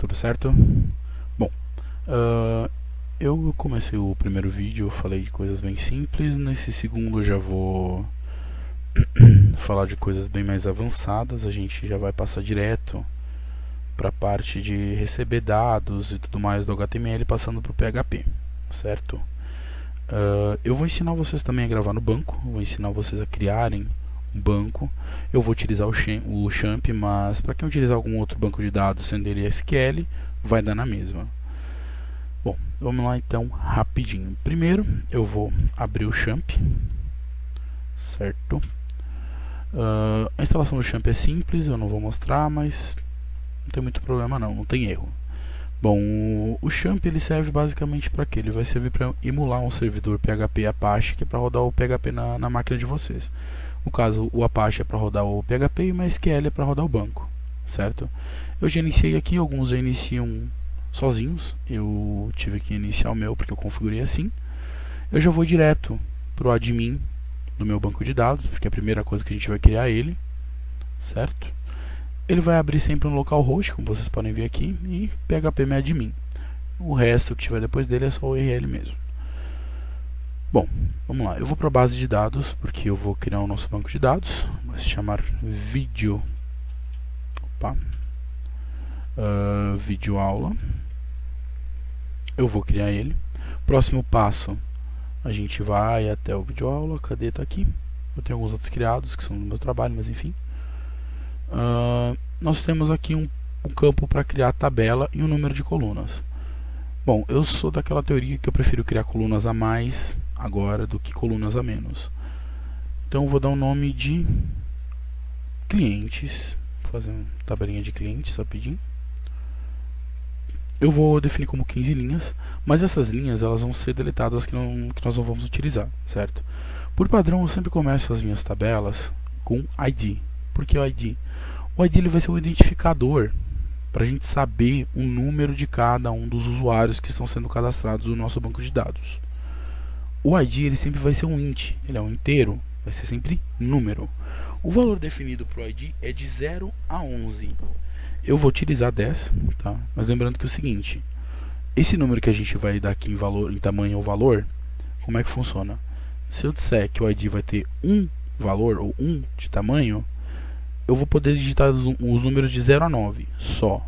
Tudo certo? Bom, eu comecei o primeiro vídeo, eu falei de coisas bem simples. Nesse segundo eu já vou falar de coisas bem mais avançadas. A gente já vai passar direto para a parte de receber dados e tudo mais do HTML, passando para o PHP, certo? Eu vou ensinar vocês também a gravar no banco, vou ensinar vocês a criarem um banco. Eu vou utilizar o Champ, mas para quem utilizar algum outro banco de dados, sendo ele SQL, vai dar na mesma. Bom, vamos lá então rapidinho. Primeiro eu vou abrir o Champ, certo? A instalação do Champ é simples, eu não vou mostrar, mas não tem muito problema não tem erro. Bom, o Champ ele serve basicamente para quê? Ele vai servir para emular um servidor PHP Apache, que é para rodar o PHP na máquina de vocês. No caso, o Apache é para rodar o PHP e o MySQL é para rodar o banco, certo? Eu já iniciei aqui, alguns já iniciam sozinhos, eu tive que iniciar o meu porque eu configurei assim. Eu já vou direto para o admin do meu banco de dados, porque é a primeira coisa que a gente vai criar ele, certo? Ele vai abrir sempre um localhost, como vocês podem ver aqui, e phpMyAdmin. O resto que tiver depois dele é só o URL mesmo. Bom, vamos lá. Eu vou para a base de dados, porque eu vou criar o nosso banco de dados. Vai se chamar vídeo. Vídeo aula. Eu vou criar ele. Próximo passo, a gente vai até o vídeo aula. Cadê? Tá aqui. Eu tenho alguns outros criados que são do meu trabalho, mas enfim. Nós temos aqui um campo para criar a tabela e o número de colunas. Bom, eu sou daquela teoria que eu prefiro criar colunas a mais agora do que colunas a menos. Então eu vou dar um nome de clientes. Vou fazer uma tabelinha de clientes rapidinho. Eu vou definir como 15 linhas, mas essas linhas elas vão ser deletadas que nós não vamos utilizar, certo? Por padrão eu sempre começo as minhas tabelas com ID. Por que o ID? O ID ele vai ser o identificador para a gente saber o número de cada um dos usuários que estão sendo cadastrados no nosso banco de dados. O ID ele sempre vai ser um int, ele é um inteiro, vai ser sempre número. O valor definido para o ID é de 0 a 11. Eu vou utilizar 10, tá? Mas lembrando que é o seguinte, esse número que a gente vai dar aqui em tamanho ou valor, como é que funciona? Se eu disser que o ID vai ter um valor ou 1 de tamanho, eu vou poder digitar os números de 0 a 9 só.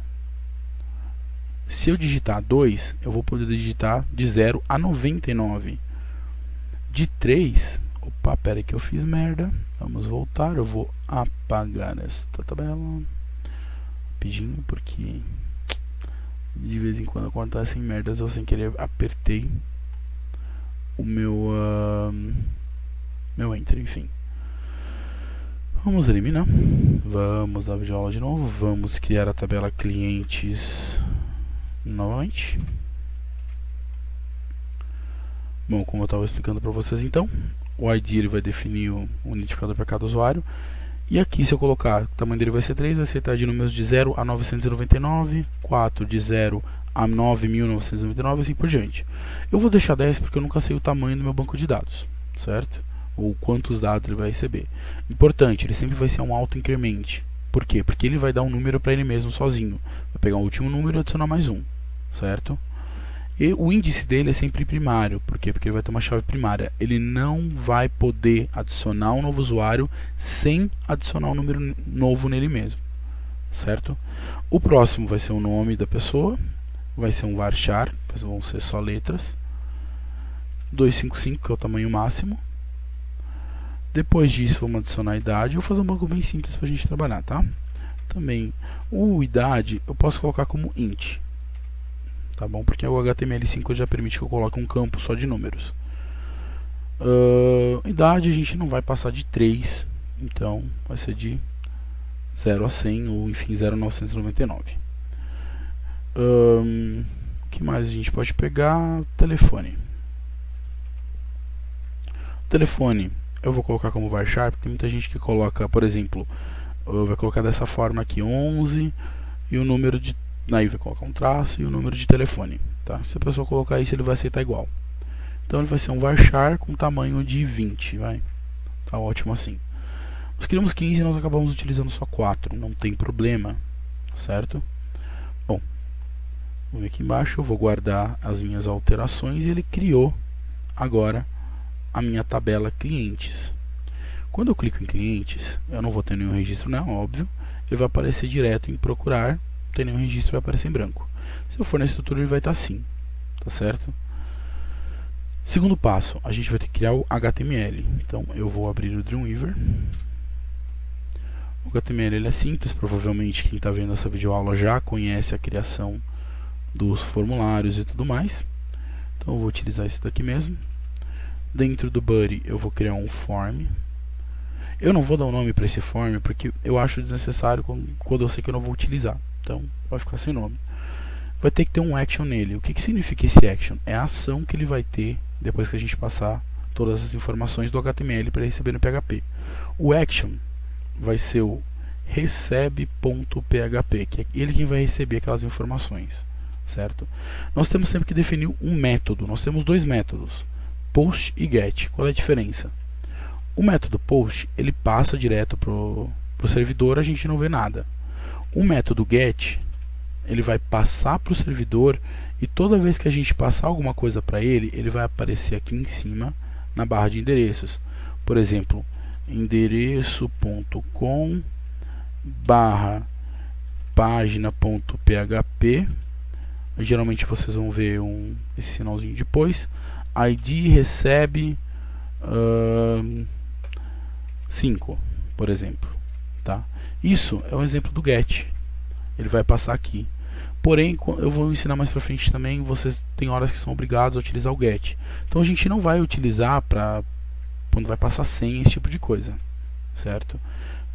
Se eu digitar 2, eu vou poder digitar de 0 a 99. De 3, opa, pera aí que eu fiz merda. Vamos voltar, eu vou apagar esta tabela rapidinho, porque de vez em quando acontecem merdas, eu sem querer apertei o meu Enter, enfim. Vamos eliminar. Vamos à videoaula de novo. Vamos criar a tabela clientes novamente. Bom, como eu estava explicando para vocês então, o ID ele vai definir um identificador para cada usuário. E aqui se eu colocar, o tamanho dele vai ser 3, vai ser de números de 0 a 999, 4 de 0 a 9.999 e assim por diante. Eu vou deixar 10 porque eu nunca sei o tamanho do meu banco de dados, certo? Ou quantos dados ele vai receber. Importante, ele sempre vai ser um auto-incremente. Por quê? Porque ele vai dar um número para ele mesmo sozinho. Vai pegar o último número e adicionar mais um, certo? E o índice dele é sempre primário. Por quê? Porque ele vai ter uma chave primária. Ele não vai poder adicionar um novo usuário sem adicionar um número novo nele mesmo, certo? O próximo vai ser o nome da pessoa, vai ser um varchar, vão ser só letras. 255, que é o tamanho máximo. Depois disso, vamos adicionar a idade. Eu vou fazer um banco bem simples para a gente trabalhar, tá? Também, o idade eu posso colocar como int, tá bom? Porque o HTML5 já permite que eu coloque um campo só de números. Idade a gente não vai passar de 3, então vai ser de 0 a 100 ou enfim 0 a 999. O que mais a gente pode pegar? Telefone. Telefone eu vou colocar como varchar, porque tem muita gente que coloca, por exemplo, vai colocar dessa forma aqui 11 e o número de, aí vai colocar um traço e o número de telefone, tá? Se a pessoa colocar isso, ele vai aceitar igual. Então ele vai ser um varchar com tamanho de 20, vai. Tá ótimo assim. Nós criamos 15 e nós acabamos utilizando só 4, não tem problema, certo? Bom, Vou ver aqui embaixo, eu vou guardar as minhas alterações e ele criou agora a minha tabela clientes. Quando eu clico em clientes, eu não vou ter nenhum registro, não, óbvio. Ele vai aparecer direto em procurar, não tem nenhum registro, vai aparecer em branco. Se eu for na estrutura, ele vai estar assim, tá certo? Segundo passo, a gente vai ter que criar o HTML. Então eu vou abrir o Dreamweaver. O HTML ele é simples, provavelmente quem está vendo essa videoaula já conhece a criação dos formulários e tudo mais. Então eu vou utilizar esse daqui mesmo. Dentro do body eu vou criar um form. Eu não vou dar um nome para esse form porque eu acho desnecessário quando eu sei que eu não vou utilizar. Então vai ficar sem nome. Vai ter que ter um action nele. O que significa esse action? É a ação que ele vai ter depois que a gente passar todas as informações do HTML para receber no PHP. O action vai ser o recebe.php, que é ele quem vai receber aquelas informações, certo? Nós temos sempre que definir um método. Nós temos dois métodos, post e get. Qual é a diferença? O método post ele passa direto pro servidor, a gente não vê nada. O método get ele vai passar para o servidor e toda vez que a gente passar alguma coisa para ele, ele vai aparecer aqui em cima na barra de endereços. Por exemplo, endereço.com /página.php. Geralmente vocês vão ver esse sinalzinho depois. ID recebe 5, por exemplo, tá? Isso é um exemplo do get. Ele vai passar aqui. Porém, eu vou ensinar mais pra frente também, vocês têm horas que são obrigados a utilizar o get. Então a gente não vai utilizar para quando vai passar senha, esse tipo de coisa, certo?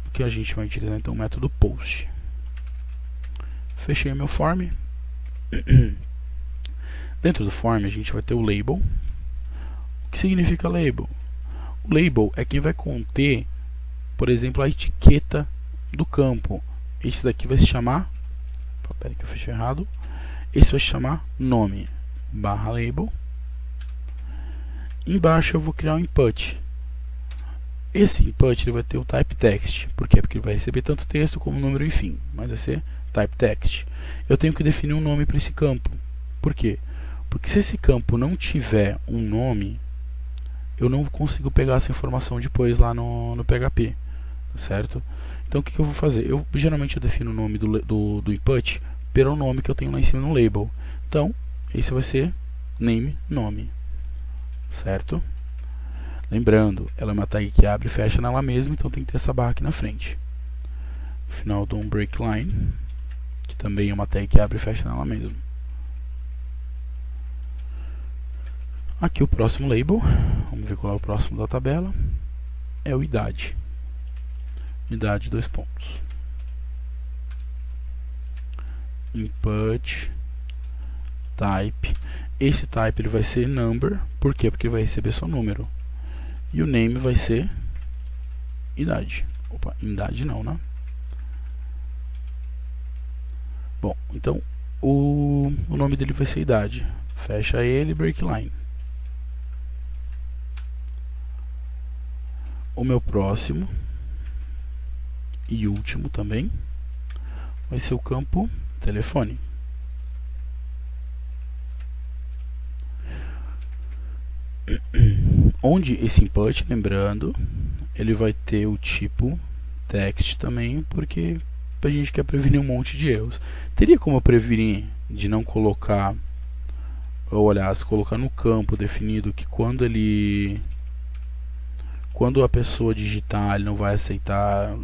Porque a gente vai utilizar então o método post. Fechei meu form. Dentro do form a gente vai ter o label. O que significa label? O label é quem vai conter, por exemplo, a etiqueta do campo. Esse daqui vai se chamar, peraí que eu fechei errado, esse vai se chamar nome, /label. Embaixo eu vou criar um input. Esse input ele vai ter o type text. Por quê? Porque ele vai receber tanto texto como número, enfim, mas vai ser type text. Eu tenho que definir um nome para esse campo. Por quê? Porque se esse campo não tiver um nome, eu não consigo pegar essa informação depois lá no PHP, certo? Então o que eu vou fazer? Geralmente eu defino o nome do input pelo nome que eu tenho lá em cima no label. Então esse vai ser name, nome, certo? Lembrando, ela é uma tag que abre e fecha nela mesma, então tem que ter essa barra aqui na frente. No final do break line, que também é uma tag que abre e fecha nela mesma. Aqui o próximo label, vamos ver qual é o próximo da tabela, é o idade. Idade, 2 pontos. Input, type. Esse type ele vai ser number, por quê? Porque ele vai receber só número. E o name vai ser idade. Opa, idade não, né? Bom, então o nome dele vai ser idade. Fecha ele, break line. O meu próximo e último também vai ser o campo telefone. Onde esse input, lembrando, ele vai ter o tipo text também, porque a gente quer prevenir um monte de erros. Teria como eu prevenir de não colocar, ou aliás, colocar no campo definido que quando a pessoa digitar, ele não vai aceitar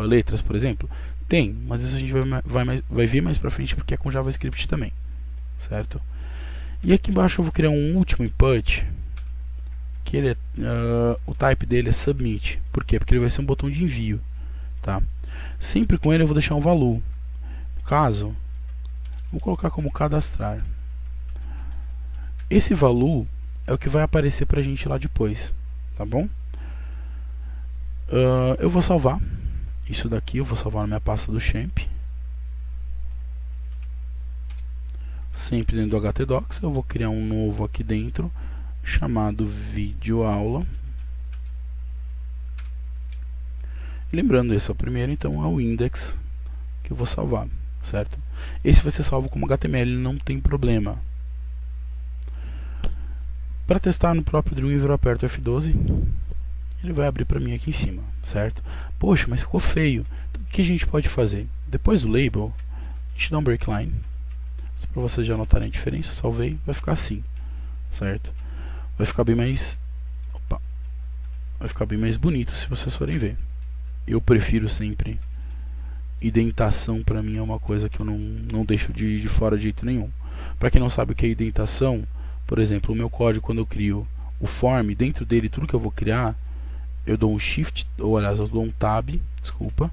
letras, por exemplo? Tem, mas isso a gente vai ver mais pra frente porque é com JavaScript também, certo? E aqui embaixo eu vou criar um último input, que ele o type dele é submit. Por quê? Porque ele vai ser um botão de envio, tá? Sempre com ele eu vou deixar um valor. No caso, vou colocar como cadastrar. Esse valor é o que vai aparecer pra gente lá depois, tá bom? Eu vou salvar isso daqui, eu vou salvar na minha pasta do Champ, sempre dentro do htdocs. Eu vou criar um novo aqui dentro chamado videoaula. Lembrando, esse é o primeiro, então é o index que eu vou salvar, certo? esse vai ser salvo como HTML, não tem problema. Para testar no próprio Dreamweaver eu aperto F12, ele vai abrir para mim aqui em cima, certo? Poxa, mas ficou feio. Então, o que a gente pode fazer? Depois do label, a gente dá um breakline, para vocês já notarem a diferença. Salvei, vai ficar assim, certo? Vai ficar bem mais, vai ficar bem mais bonito se vocês forem ver. Eu prefiro sempre indentação. Para mim é uma coisa que eu não deixo de fora de jeito nenhum. Para quem não sabe o que é indentação, por exemplo, o meu código, quando eu crio o form, dentro dele tudo que eu vou criar, eu dou um shift, ou aliás, eu dou um tab, desculpa,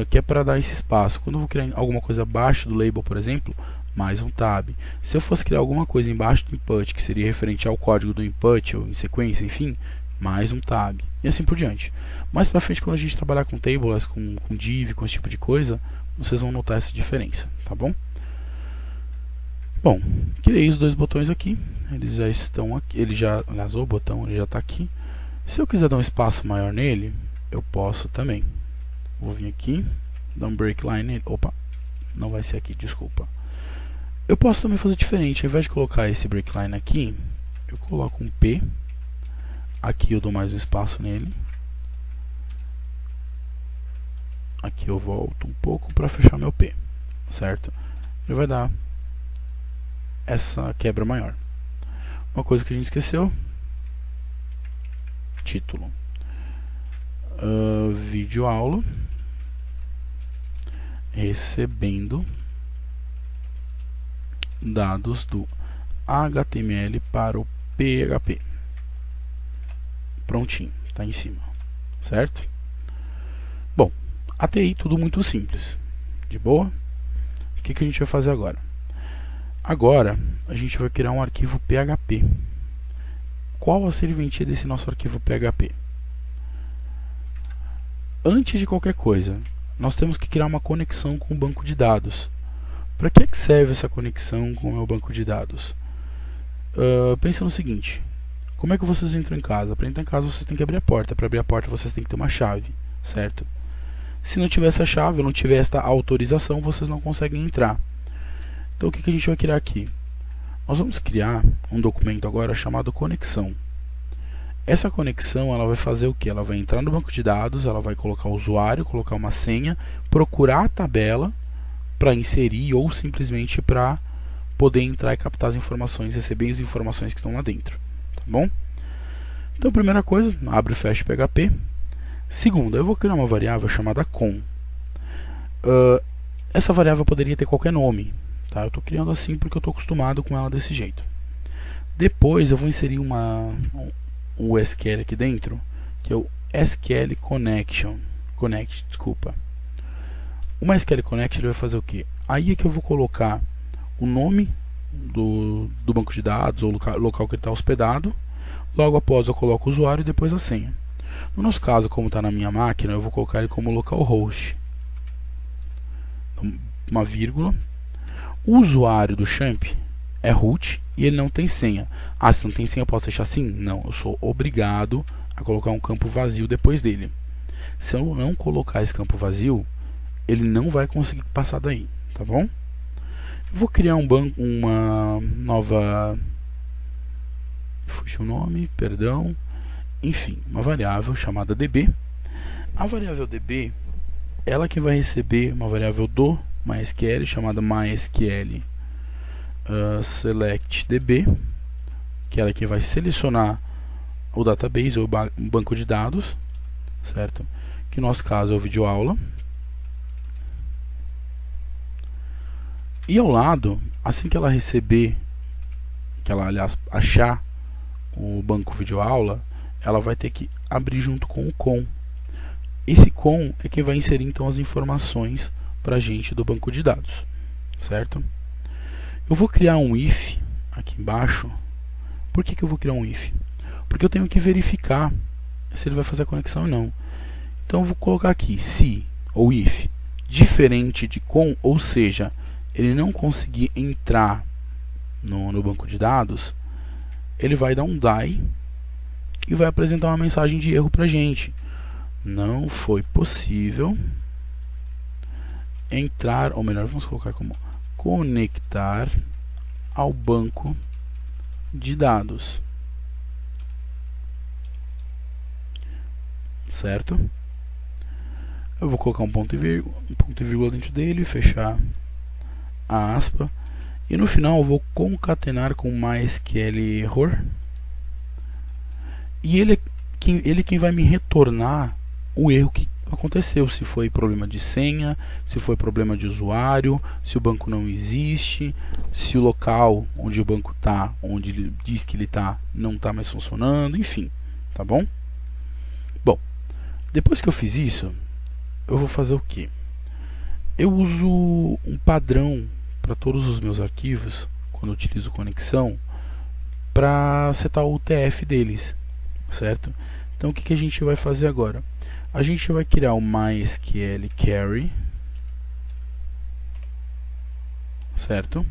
que é para dar esse espaço. Quando eu vou criar alguma coisa abaixo do label, por exemplo, mais um tab. Se eu fosse criar alguma coisa embaixo do input, que seria referente ao código do input, ou em sequência, enfim, mais um tab, e assim por diante. Mais pra frente, quando a gente trabalhar com tables, com div, com esse tipo de coisa, vocês vão notar essa diferença, tá bom? Bom, criei os dois botões aqui, eles já estão aqui, aliás, o botão ele já está aqui. Se eu quiser dar um espaço maior nele, eu posso também. Vou vir aqui, dar um breakline nele. Opa, não vai ser aqui, desculpa. Eu posso também fazer diferente, ao invés de colocar esse breakline aqui, eu coloco um P. Aqui eu dou mais um espaço nele. Aqui eu volto um pouco para fechar meu P, certo? Ele vai dar essa quebra maior. Uma coisa que a gente esqueceu: título, vídeo aula recebendo dados do HTML para o PHP. Prontinho, está em cima, certo? Bom, até aí tudo muito simples, de boa. O que a gente vai fazer agora? Agora a gente vai criar um arquivo PHP. Qual a serventia desse nosso arquivo PHP? Antes de qualquer coisa, nós temos que criar uma conexão com o banco de dados. Para que serve essa conexão com o meu banco de dados? Pensa no seguinte: como é que vocês entram em casa? Para entrar em casa vocês têm que abrir a porta. Para abrir a porta vocês têm que ter uma chave, certo? Se não tiver essa chave, ou não tiver esta autorização, vocês não conseguem entrar. Então o que a gente vai criar aqui? Nós vamos criar um documento agora chamado conexão. Essa conexão ela vai fazer o que? Ela vai entrar no banco de dados, ela vai colocar o usuário, colocar uma senha, procurar a tabela para inserir ou simplesmente para poder entrar e captar as informações, receber as informações que estão lá dentro. Tá bom? Então, primeira coisa, abre e fecha PHP. Segunda, eu vou criar uma variável chamada com. Essa variável poderia ter qualquer nome, tá? Eu estou criando assim porque eu estou acostumado com ela desse jeito. Depois eu vou inserir um SQL aqui dentro, que é o SQL Connect, desculpa. Uma SQL Connect ele vai fazer o que? Aí é que eu vou colocar o nome do banco de dados, ou local que ele está hospedado. Logo após eu coloco o usuário e depois a senha. No nosso caso, como está na minha máquina, eu vou colocar ele como localhost. Uma vírgula. O usuário do champ é root e ele não tem senha. Ah, se não tem senha eu posso deixar assim? Não, eu sou obrigado a colocar um campo vazio depois dele. Se eu não colocar esse campo vazio, ele não vai conseguir passar daí, tá bom? Eu vou criar uma nova... Fugiu o nome, perdão. Enfim, uma variável chamada db. A variável db, ela que vai receber uma variável do MySQL chamada MySQL select db, que ela que vai selecionar o database ou o banco de dados, certo? Que no nosso caso é o vídeo aula. E ao lado, assim que ela receber, que ela aliás achar o banco vídeo aula, ela vai ter que abrir junto com o com. Esse com é que vai inserir então as informações para a gente do banco de dados, certo? Eu vou criar um if aqui embaixo. Por que eu vou criar um if? Porque eu tenho que verificar se ele vai fazer a conexão ou não. Então eu vou colocar aqui se ou if diferente de com, ou seja, ele não conseguir entrar no banco de dados, ele vai dar um die e vai apresentar uma mensagem de erro para a gente. Não foi possível entrar, ou melhor, vamos colocar como conectar ao banco de dados, certo? Eu vou colocar um ponto e vírgula dentro dele, fechar a aspa, e no final eu vou concatenar com MySQL error, e ele quem vai me retornar o erro que aconteceu, se foi problema de senha, se foi problema de usuário, se o banco não existe, se o local onde o banco está, onde ele diz que ele está, não está mais funcionando, enfim, tá bom? Bom, depois que eu fiz isso, eu vou fazer o que? Eu uso um padrão para todos os meus arquivos, quando eu utilizo conexão, para setar o UTF deles, certo? Então o que a gente vai fazer agora? A gente vai criar o MySQL Query, certo?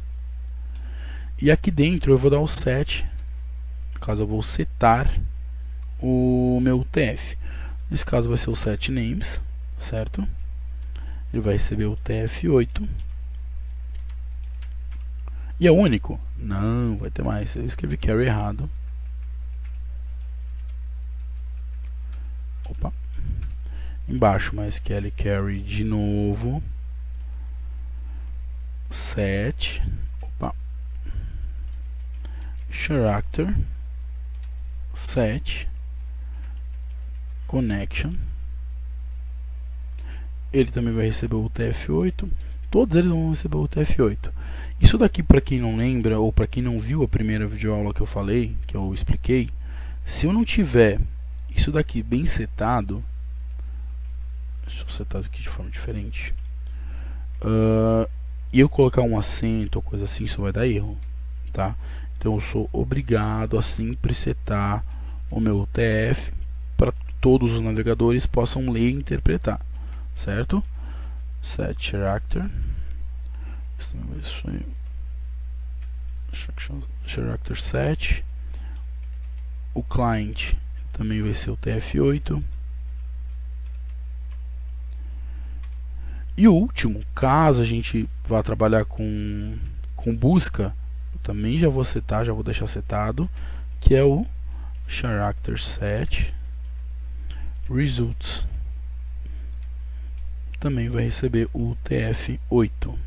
E aqui dentro eu vou dar o set, no caso eu vou setar o meu UTF. Nesse caso vai ser o set names, certo? Ele vai receber o UTF-8. E é único? Não, vai ter mais. Eu escrevi query errado. Opa. Embaixo, MySQL Query de novo. Set. Opa. Character. Set. Connection. Ele também vai receber o UTF-8. Todos eles vão receber o UTF-8. Isso daqui, para quem não lembra, ou para quem não viu a primeira videoaula que eu falei, que eu expliquei, se eu não tiver isso daqui bem setado, deixa eu setar isso aqui de forma diferente, e eu colocar um acento ou coisa assim, isso vai dar erro, tá? Então eu sou obrigado a sempre setar o meu UTF para todos os navegadores possam ler e interpretar, certo? Set character, character set, o client também vai ser o TF8, e o último, caso a gente vá trabalhar com busca, eu também já vou setar, já vou deixar setado, que é o character set results, também vai receber o TF8,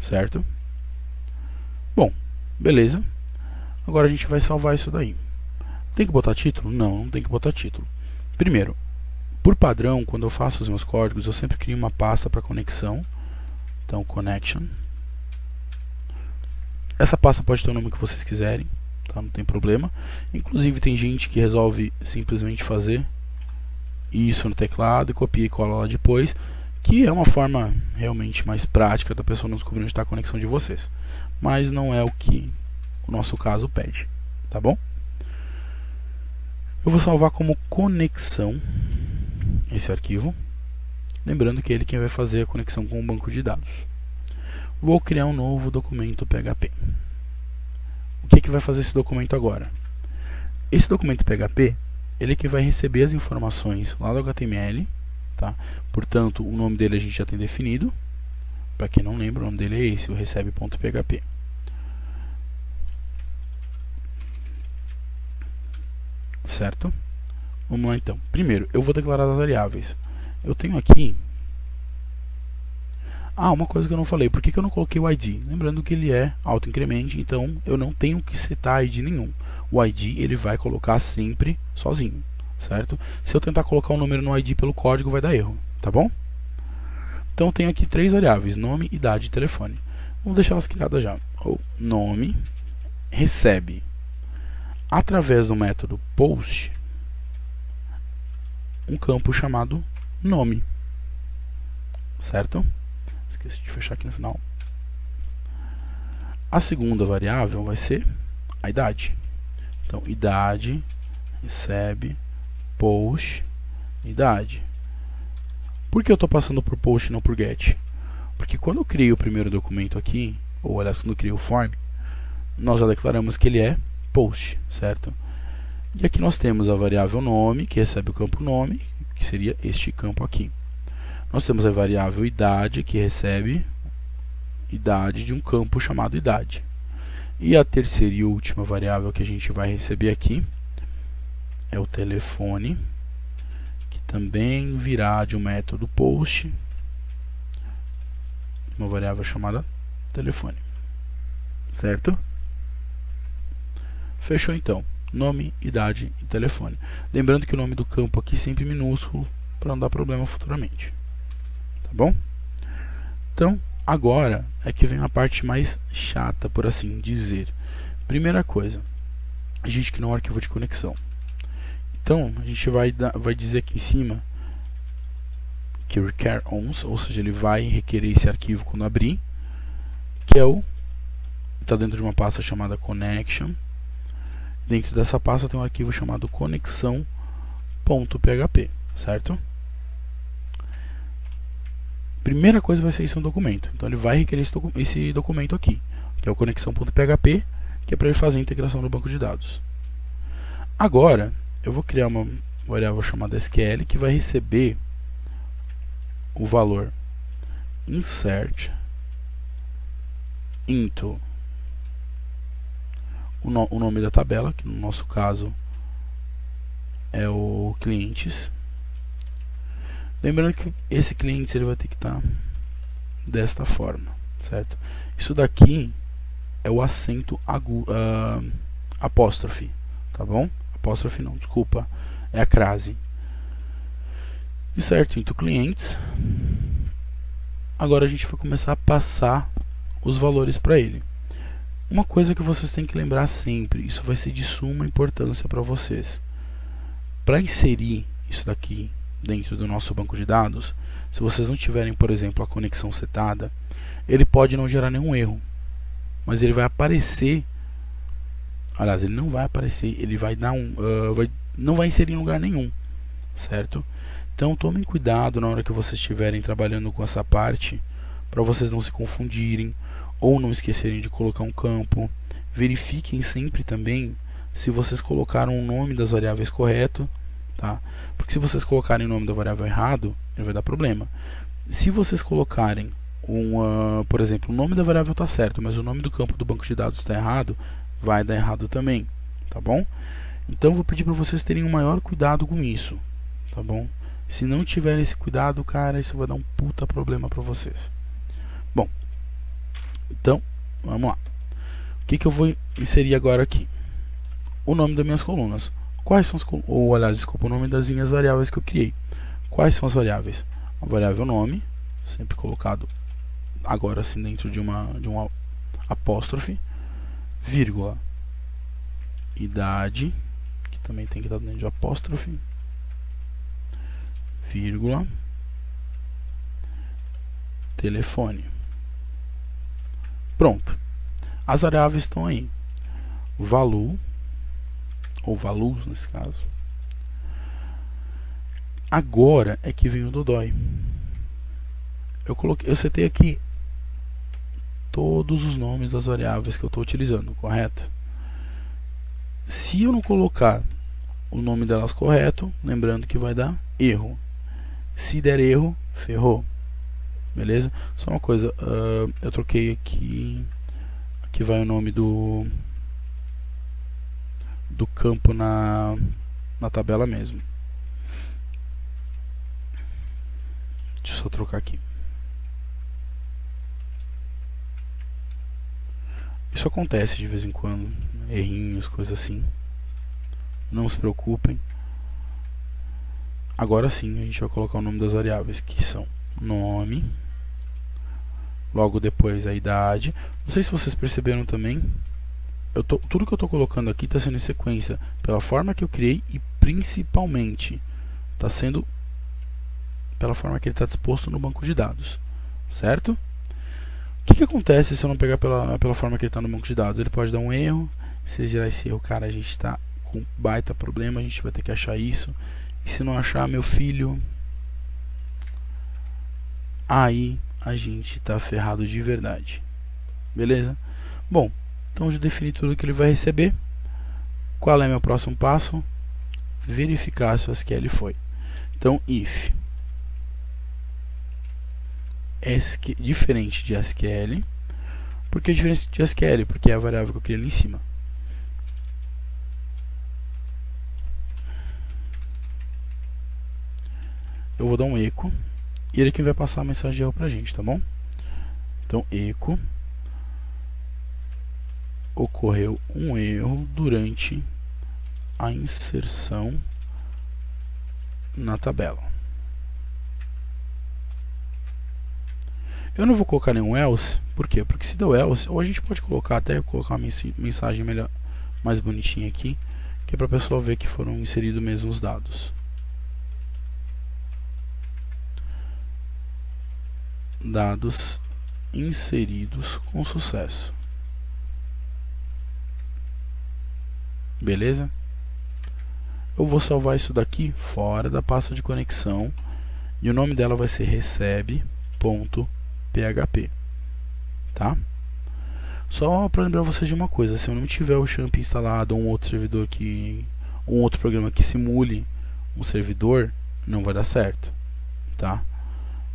certo? Bom, beleza. Agora a gente vai salvar isso daí. Tem que botar título? Não, não tem que botar título. Primeiro, por padrão, quando eu faço os meus códigos, eu sempre crio uma pasta para conexão. Então, connection. Essa pasta pode ter o nome que vocês quiserem, tá? Não tem problema. Inclusive, tem gente que resolve simplesmente fazer isso no teclado e copia e cola lá depois, que é uma forma realmente mais prática da pessoa não descobrir onde está a conexão de vocês, mas não é o que o nosso caso pede, tá bom? Eu vou salvar como conexão esse arquivo, lembrando que ele quem vai fazer a conexão com o banco de dados. Vou criar um novo documento PHP. O que vai fazer esse documento agora? Esse documento PHP ele que vai receber as informações lá do HTML, tá? Portanto, o nome dele a gente já tem definido. Para quem não lembra, o nome dele é esse, o recebe.php. Certo? Vamos lá então. Primeiro, eu vou declarar as variáveis. Eu tenho aqui... uma coisa que eu não falei. Por que eu não coloquei o ID? Lembrando que ele é autoincremente, então eu não tenho que setar ID nenhum. O ID ele vai colocar sempre sozinho, certo? Se eu tentar colocar um número no ID pelo código, vai dar erro, tá bom? Então eu tenho aqui três variáveis, nome, idade e telefone. Vamos deixar elas criadas já. O nome recebe, através do método post, um campo chamado nome, certo? Esqueci de fechar aqui no final. A segunda variável vai ser a idade. Então, idade, recebe, post, idade. Por que eu estou passando por post e não por get? Porque quando eu criei o primeiro documento aqui, ou aliás, quando eu criei o form, nós já declaramos que ele é post, certo? E aqui nós temos a variável nome, que recebe o campo nome, que seria este campo aqui. Nós temos a variável idade, que recebe idade de um campo chamado idade. E a terceira e última variável que a gente vai receber aqui é o telefone, que também virá de um método post, uma variável chamada telefone. Certo? Fechou então. Nome, idade e telefone. Lembrando que o nome do campo aqui sempre minúsculo, para não dar problema futuramente. Tá bom? Então, agora é que vem a parte mais chata, por assim dizer. Primeira coisa, a gente cria um arquivo de conexão. Então, a gente vai dizer aqui em cima que require ons, ou seja, ele vai requerer esse arquivo quando abrir, que é o está dentro de uma pasta chamada connection. Dentro dessa pasta tem um arquivo chamado conexão.php, certo? Primeira coisa vai ser isso no documento. Então ele vai requerer esse documento aqui, que é o conexão.php, que é para ele fazer a integração no banco de dados. Agora, eu vou criar uma variável chamada SQL que vai receber o valor insert into o nome da tabela, que no nosso caso é o clientes. Lembrando que esse cliente ele vai ter que estar desta forma, certo? Isso daqui é o acento apóstrofe, tá bom? Apóstrofe não, desculpa, é a crase. E certo, então clientes. Agora a gente vai começar a passar os valores para ele. Uma coisa que vocês têm que lembrar sempre, isso vai ser de suma importância para vocês. Para inserir isso daqui dentro do nosso banco de dados, se vocês não tiverem, por exemplo, a conexão setada, ele pode não gerar nenhum erro, mas ele vai aparecer. Aliás, ele não vai aparecer, ele vai dar não vai inserir em lugar nenhum, certo? Então tomem cuidado na hora que vocês estiverem trabalhando com essa parte, para vocês não se confundirem ou não esquecerem de colocar um campo. Verifiquem sempre também se vocês colocaram o nome das variáveis correto, tá? Porque se vocês colocarem o nome da variável errado, ele vai dar problema. Se vocês colocarem por exemplo, o nome da variável está certo, mas o nome do campo do banco de dados está errado, vai dar errado também, tá bom? Então vou pedir para vocês terem um maior cuidado com isso, tá bom? Se não tiverem esse cuidado, cara, isso vai dar um puta problema para vocês. Bom, então, vamos lá. O que eu vou inserir agora aqui? O nome das minhas colunas. Quais são as colunas? Ou, aliás, desculpa, o nome das minhas variáveis que eu criei. Quais são as variáveis? A variável nome, sempre colocado agora assim dentro de uma apóstrofe, vírgula, idade, que também tem que estar dentro de apóstrofe, vírgula, telefone. Pronto. As variáveis estão aí. Value, ou values nesse caso. Agora é que vem o dodói. Eu setei aqui todos os nomes das variáveis que eu estou utilizando, correto? Se eu não colocar o nome delas correto, lembrando que vai dar erro. Se der erro, ferrou. Beleza? Só uma coisa, eu troquei aqui. Aqui vai o nome do campo na tabela mesmo. Deixa eu só trocar aqui. Isso acontece de vez em quando, errinhos, coisas assim. Não se preocupem. Agora sim a gente vai colocar o nome das variáveis, que são nome, logo depois a idade. Não sei se vocês perceberam também, tudo que eu estou colocando aqui está sendo em sequência pela forma que eu criei e principalmente está sendo pela forma que ele está disposto no banco de dados, certo? O que acontece se eu não pegar pela forma que ele está no banco de dados? Ele pode dar um erro. Se gerar esse erro, cara, a gente está com baita problema, a gente vai ter que achar isso. E se não achar, meu filho, aí a gente está ferrado de verdade. Beleza? Bom, então já defini tudo que ele vai receber. Qual é meu próximo passo? Verificar se o SQL foi. Então, if diferente de SQL. Por que diferente de SQL? Porque é a variável que eu criei ali em cima. Eu vou dar um echo e ele que vai passar a mensagem de erro pra gente, tá bom? Então, echo, ocorreu um erro durante a inserção na tabela. Eu não vou colocar nenhum else, por quê? Porque se deu else, ou a gente pode colocar uma mensagem melhor, mais bonitinha aqui, que é para a pessoa ver que foram inseridos mesmo os dados. Dados inseridos com sucesso. Beleza? Eu vou salvar isso daqui fora da pasta de conexão e o nome dela vai ser recebe.php, tá? Só para lembrar vocês de uma coisa, se eu não tiver o Champ instalado ou um outro servidor um outro programa que simule um servidor, não vai dar certo, tá?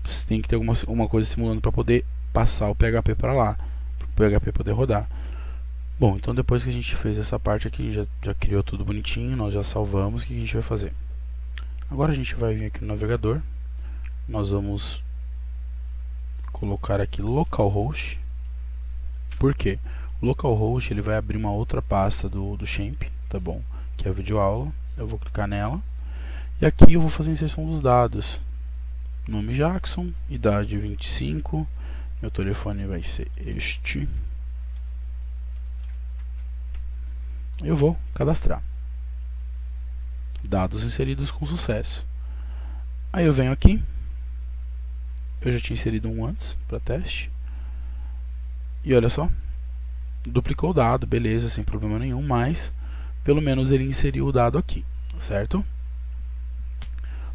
Você tem que ter alguma coisa simulando para poder passar o PHP para lá, para o PHP poder rodar. Bom, então depois que a gente fez essa parte aqui, já criou tudo bonitinho, nós já salvamos. O que a gente vai fazer? Agora a gente vai vir aqui no navegador, nós vamos colocar aqui localhost. Por quê? O localhost ele vai abrir uma outra pasta do Champ, tá bom? Que é a videoaula. Eu vou clicar nela e aqui eu vou fazer a inserção dos dados. Nome Jackson, idade 25, meu telefone vai ser este. Eu vou cadastrar. Dados inseridos com sucesso. Aí eu venho aqui. Eu já tinha inserido um antes para teste. E olha só. Duplicou o dado, beleza, sem problema nenhum, mas pelo menos ele inseriu o dado aqui, certo?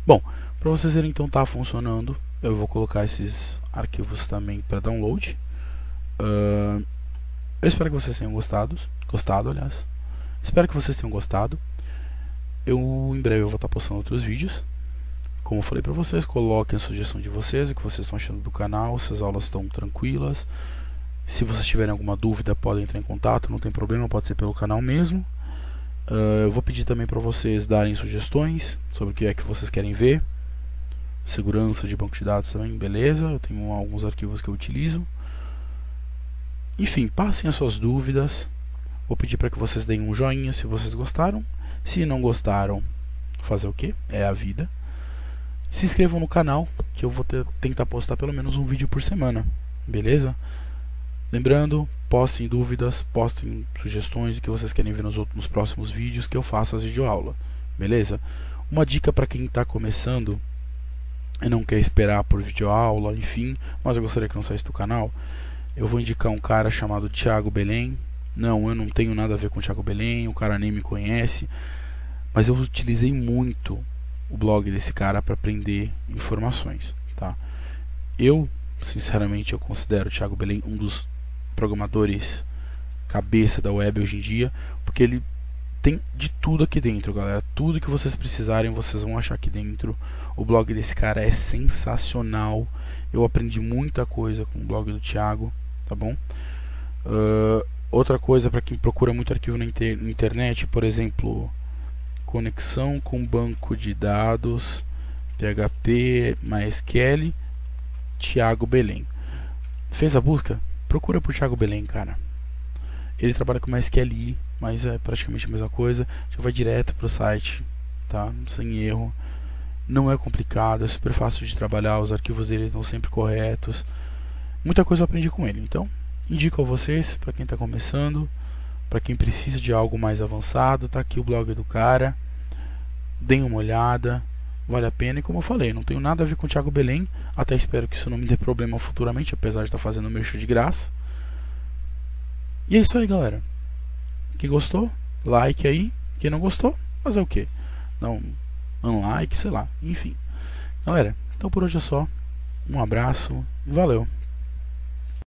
Bom, para vocês verem então tá funcionando, eu vou colocar esses arquivos também para download. Eu espero que vocês tenham gostado, aliás. Espero que vocês tenham gostado. Em breve eu vou estar postando outros vídeos. Como eu falei para vocês, coloquem a sugestão de vocês, o que vocês estão achando do canal, se as aulas estão tranquilas. Se vocês tiverem alguma dúvida, podem entrar em contato, não tem problema, pode ser pelo canal mesmo. Eu vou pedir também para vocês darem sugestões sobre o que é que vocês querem ver. Segurança de banco de dados também, beleza. Eu tenho alguns arquivos que eu utilizo. Enfim, passem as suas dúvidas. Vou pedir para que vocês deem um joinha se vocês gostaram. Se não gostaram, fazer o que? É a vida. Se inscrevam no canal, que eu vou tentar postar pelo menos um vídeo por semana, beleza? Lembrando, postem dúvidas, postem sugestões do que vocês querem ver nos próximos vídeos que eu faço as videoaulas, beleza? Uma dica para quem está começando e não quer esperar por videoaula, enfim, mas eu gostaria que não saísse do canal, eu vou indicar um cara chamado Thiago Belém. Não, eu não tenho nada a ver com o Thiago Belém, o cara nem me conhece, mas eu utilizei muito o blog desse cara para aprender informações, tá? Sinceramente, eu considero o Thiago Belém um dos programadores cabeça da web hoje em dia, porque ele tem de tudo aqui dentro, galera. Tudo que vocês precisarem, vocês vão achar aqui dentro. O blog desse cara é sensacional. Eu aprendi muita coisa com o blog do Thiago, tá bom? Outra coisa para quem procura muito arquivo na internet, por exemplo, conexão com banco de dados, PHP, MySQL, Thiago Belém. Fez a busca? Procura por Thiago Belém, cara. Ele trabalha com MySQL, mas é praticamente a mesma coisa. Já vai direto pro site, tá? Sem erro. Não é complicado, é super fácil de trabalhar. Os arquivos dele estão sempre corretos. Muita coisa eu aprendi com ele. Então, indico a vocês, para quem está começando, para quem precisa de algo mais avançado, tá aqui o blog do cara. Deem uma olhada, vale a pena. E como eu falei, não tenho nada a ver com o Thiago Belém. Até espero que isso não me dê problema futuramente, apesar de estar fazendo merchan de graça. E é isso aí, galera. Quem gostou, like aí. Quem não gostou, fazer o que? Dá um like, sei lá. Enfim. Galera, então por hoje é só. Um abraço e valeu.